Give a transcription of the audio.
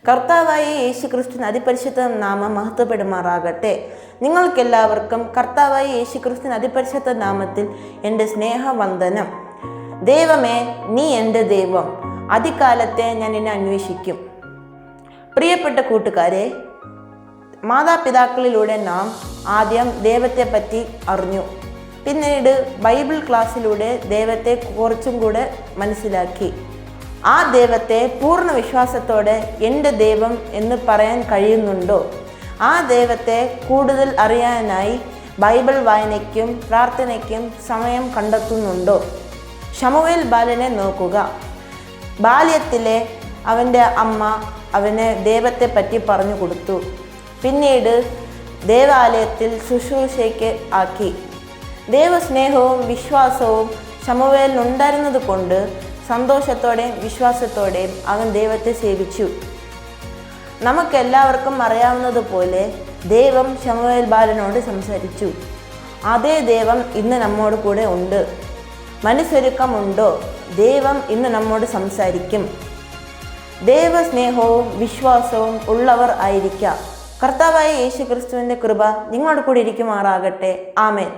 കർത്താവായ യേശുക്രിസ്തു അതിപരിശുദ്ധ നാമം മഹത്വപ്പെടുമാറാകട്ടെ. നിങ്ങൾക്കെല്ലാവർക്കും കർത്താവായ യേശുക്രിസ്തു അതിപരിശുദ്ധ നാമത്തിൽ എൻ്റെ സ്നേഹവന്ദനം. ദൈവമേ, നീ എൻ്റെ ദൈവം, അതികാലത്തെ ഞാൻ നിന്നെ അന്വേഷിക്കും. പ്രിയപ്പെട്ട കൂട്ടുകാരെ, മാതാപിതാക്കളിലൂടെ നാം ആദ്യം ദൈവത്തെ പറ്റി അറിഞ്ഞു. പിന്നീട് ബൈബിൾ ക്ലാസ്സിലൂടെ ദൈവത്തെ കുറച്ചും കൂടെ മനസ്സിലാക്കി. ആ ദൈവത്തെ പൂർണ്ണ വിശ്വാസത്തോടെ എൻ്റെ ദൈവം എന്ന് പറയാൻ കഴിയുന്നുണ്ടോ? ആ ദൈവത്തെ കൂടുതൽ അറിയാനായി ബൈബിൾ വായനയ്ക്കും പ്രാർത്ഥനയ്ക്കും സമയം കണ്ടെത്തുന്നുണ്ടോ? ശമൂവേൽ ബാലനെ നോക്കുക. ബാല്യത്തിലെ അവൻ്റെ അമ്മ അവന് ദൈവത്തെ പറ്റി പറഞ്ഞു കൊടുത്തു. പിന്നീട് ദേവാലയത്തിൽ ശുശ്രൂഷയ്ക്ക് ആക്കി. ദൈവസ്നേഹവും വിശ്വാസവും ശമൂവേലിനുണ്ടായിരുന്നത് കൊണ്ട് സന്തോഷത്തോടെയും വിശ്വാസത്തോടെയും അവൻ ദൈവത്തെ സേവിച്ചു. നമുക്കെല്ലാവർക്കും അറിയാവുന്നതുപോലെ ദൈവം ശമൂവേൽ ബാലനോട് സംസാരിച്ചു. അതേ ദൈവം ഇന്ന് നമ്മോട് കൂടെ ഉണ്ട്. മനസ്സൊരുക്കമുണ്ടോ? ദൈവം ഇന്ന് നമ്മോട് സംസാരിക്കും. ദൈവസ്നേഹവും വിശ്വാസവും ഉള്ളവർ ആയിരിക്കാം. കർത്താവായ യേശുക്രിസ്തുവിൻ്റെ കൃപ നിങ്ങളുടെ കൂടെ ഇരിക്കുമാറാകട്ടെ. ആമേൻ.